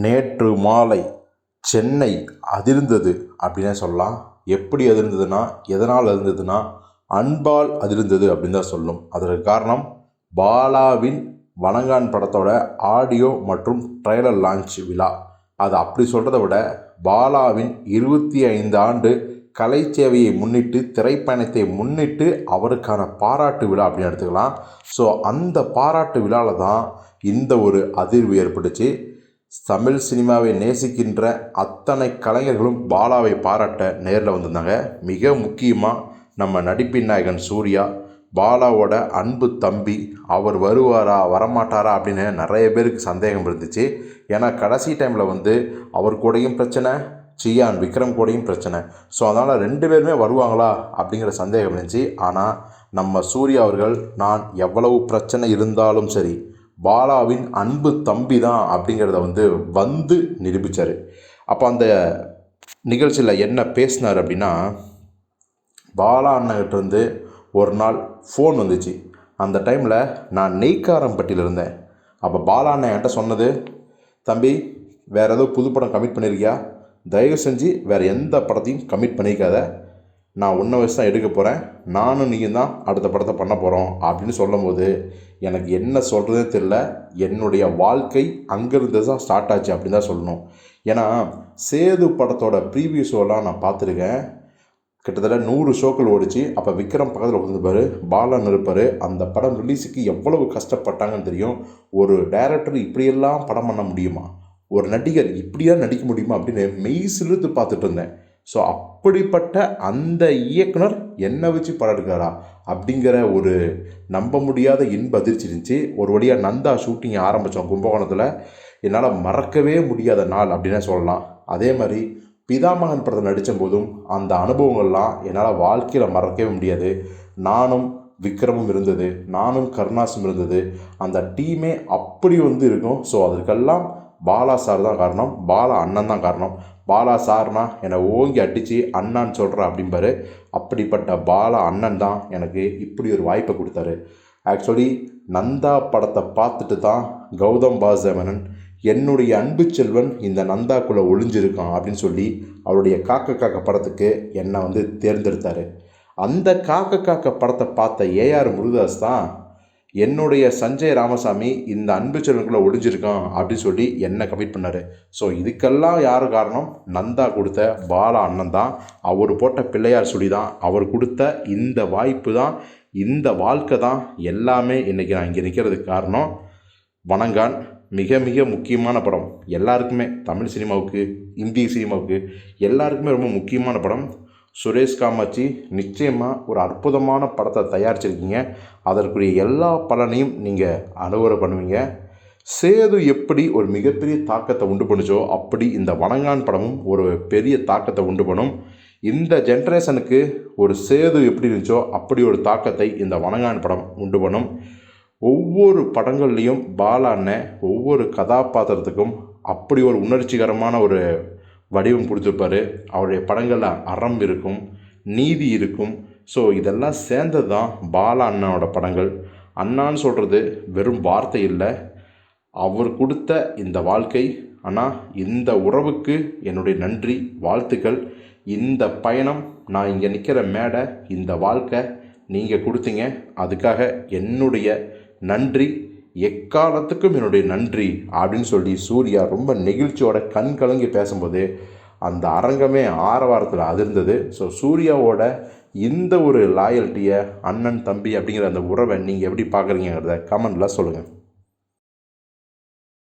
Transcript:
நேற்று மாலை சென்னை அதிர்ந்தது அப்படின்னே சொல்லலாம். எப்படி அதிர்ந்ததுன்னா, எதனால் அதிர்ந்ததுன்னா, அன்பால் அதிர்ந்தது அப்படின்னு தான் சொல்லணும். அதற்கு காரணம் பாலாவின் வணங்கான் படத்தோட ஆடியோ மற்றும் ட்ரெய்லர் லான்ச் விழா. அது அப்படி சொல்கிறத விட பாலாவின் 25 ஆண்டு கலை சேவையை முன்னிட்டு, திரைப்பயணத்தை முன்னிட்டு அவருக்கான பாராட்டு விழா அப்படின்னு எடுத்துக்கலாம். ஸோ அந்த பாராட்டு விழாவில் தான் இந்த ஒரு அதிர்வு ஏற்பட்டுச்சு. தமிழ் சினிமாவை நேசிக்கின்ற அத்தனை கலைஞர்களும் பாலாவை பாராட்ட நேரில் வந்திருந்தாங்க. மிக முக்கியமாக நம்ம நடிப்பின் நாயகன் சூர்யா, பாலாவோட அன்பு தம்பி, அவர் வருவாரா வரமாட்டாரா அப்படின்னு நிறைய பேருக்கு சந்தேகம் இருந்துச்சு. ஏன்னா கடைசி டைமில் அவர் கூடயும் பிரச்சனை, சியான் விக்ரம் கூடயும் பிரச்சனை. ஸோ அதனால் 2 பேருமே வருவாங்களா அப்படிங்கிற சந்தேகம் இருந்துச்சு. ஆனால் நம்ம சூர்யா அவர்கள், நான் எவ்வளவு பிரச்சனை இருந்தாலும் சரி பாலாவின் அன்பு தம்பி தான் அப்படிங்கிறத வந்து நிரூபித்தார். அப்போ அந்த நிகழ்ச்சியில் என்ன பேசினார் அப்படின்னா, பாலா அண்ணங்கிட்ட ஒரு நாள் ஃபோன் வந்துச்சு. அந்த டைமில் நான் நெய்க்காரம்பட்டியில் இருந்தேன். அப்போ பாலா அண்ணன் என்கிட்ட சொன்னது, தம்பி வேறு ஏதோ புது படம் கமிட் பண்ணியிருக்கியா, தயவு செஞ்சு வேறு எந்த படத்தையும் கமிட் பண்ணியிருக்காத, நான் உன்னை வயசு தான் எடுக்க போகிறேன், நானும் நீங்கள் தான் அடுத்த படத்தை பண்ண போகிறோம் அப்படின்னு சொல்லும்போது எனக்கு என்ன சொல்கிறதே தெரியல. என்னுடைய வாழ்க்கை அங்கேருந்து தான் ஸ்டார்ட் ஆச்சு அப்படின்னு தான் சொல்லணும். ஏன்னா சேது படத்தோட ப்ரீவியூ ஷோலாம் நான் பார்த்துருக்கேன். கிட்டத்தட்ட 100 ஷோக்கள் ஓடிச்சு. அப்போ விக்ரம் பக்கத்தில் உட்காந்துருப்பார், பாலன் இருப்பார். அந்த படம் ரிலீஸுக்கு எவ்வளவு கஷ்டப்பட்டாங்கன்னு தெரியும். ஒரு டைரக்டர் இப்படியெல்லாம் படம் பண்ண முடியுமா, ஒரு நடிகர் இப்படியா நடிக்க முடியுமா அப்படின்னு மெய் சிலிர்த்து பார்த்துட்டு இருந்தேன். ஸோ அப்படிப்பட்ட அந்த இயக்குனர் என்னை வச்சு படம் எடுக்கிறாரா அப்படிங்கிற ஒரு நம்ப முடியாத இன்ப அதிர்ச்சி இருந்துச்சு. ஒரு வழியாக நந்தா ஷூட்டிங் ஆரம்பித்தோம் கும்பகோணத்தில். என்னால் மறக்கவே முடியாத நாள் அப்படின்னே சொல்லலாம். அதே மாதிரி பிதாமகன் படத்தில் நடித்த போதும் அந்த அனுபவங்கள்லாம் என்னால் வாழ்க்கையில் மறக்கவே முடியாது. நானும் விக்ரமும் இருந்தது, நானும் கருணாஸும் இருந்தது, அந்த டீமே அப்படி இருக்கும். ஸோ அதற்கெல்லாம் பாலா சார் தான் காரணம், பாலா அண்ணன் தான் காரணம். பாலா சார்னா என்னை ஓங்கி அடித்து அண்ணான்னு சொல்கிற அப்படிம்பாரு. அப்படிப்பட்ட பாலா அண்ணன் தான் எனக்கு இப்படி ஒரு வாய்ப்பை கொடுத்தாரு. ஆக்சுவலி நந்தா படத்தை பார்த்துட்டு தான் கௌதம் வாசுதேவன் என்னுடைய அன்பு செல்வன் இந்த நந்தாக்குள்ளே ஒளிஞ்சிருக்கான் அப்படின்னு சொல்லி அவருடைய காக்க காக்க படத்துக்கு என்னை தேர்ந்தெடுத்தார். அந்த காக்க காக்க படத்தை பார்த்த ஏஆர் முருகதாஸ் தான் என்னுடைய சஞ்சய் ராமசாமி இந்த அன்பு செல்வனுக்குள்ளே ஒளிஞ்சிருக்கான் அப்படின்னு சொல்லி என்னை கமிட் பண்ணார். ஸோ இதுக்கெல்லாம் யார் காரணம்? நந்தா கொடுத்த பாலா அண்ணன் தான். அவர் போட்ட பிள்ளையார் சொல்லி தான், அவர் கொடுத்த இந்த வாய்ப்பு தான், இந்த வாழ்க்கை தான் எல்லாமே. இன்றைக்கி நான் இங்கே நிற்கிறதுக்கு காரணம் வணங்கான். மிக மிக முக்கியமான படம் எல்லாருக்குமே, தமிழ் சினிமாவுக்கு, இந்திய சினிமாவுக்கு எல்லாருக்குமே ரொம்ப முக்கியமான படம். சுரேஷ் காமாட்சி நிச்சயமாக ஒரு அற்புதமான படத்தை தயாரிச்சிருக்கீங்க. அதற்குரிய எல்லா பலனையும் நீங்கள் அனுபவம் பண்ணுவீங்க. சேது எப்படி ஒரு மிகப்பெரிய தாக்கத்தை உண்டு பண்ணுச்சோ அப்படி இந்த வணங்கான் படமும் ஒரு பெரிய தாக்கத்தை உண்டு பண்ணும். இந்த ஜென்ரேஷனுக்கு ஒரு சேது எப்படி இருந்துச்சோ அப்படி ஒரு தாக்கத்தை இந்த வணங்கான் படம் உண்டு பண்ணும். ஒவ்வொரு படங்கள்லேயும் பாலா அண்ணன் ஒவ்வொரு கதாபாத்திரத்துக்கும் அப்படி ஒரு உணர்ச்சிகரமான ஒரு வடிவம் கொடுத்துருப்பார். அவருடைய படங்களில் அறம் இருக்கும், நீதி இருக்கும். ஸோ இதெல்லாம் சேர்ந்தது தான் பாலா அண்ணனோட படங்கள். அண்ணான்னு சொல்கிறது வெறும் வார்த்தை இல்லை, அவர் கொடுத்த இந்த வாழ்க்கை. ஆனால் இந்த உறவுக்கு என்னுடைய நன்றி, வாழ்த்துக்கள். இந்த பயணம், நான் இங்கே நிற்கிற மேடை, இந்த வாழ்க்கை நீங்கள் கொடுத்தீங்க. அதுக்காக என்னுடைய நன்றி, எக்காலத்துக்கும் என்னுடைய நன்றி அப்படின்னு சொல்லி சூர்யா ரொம்ப நெகிழ்ச்சியோட கண் கலங்கி பேசும்போது அந்த அரங்கமே ஆரவாரத்தில் அதிர்ந்தது. ஸோ சூர்யாவோட இந்த ஒரு லாயல்ட்டியை, அண்ணன் தம்பி அப்படிங்கிற அந்த உறவை நீங்கள் எப்படி பார்க்குறீங்கிறத கமெண்டில் சொல்லுங்கள்.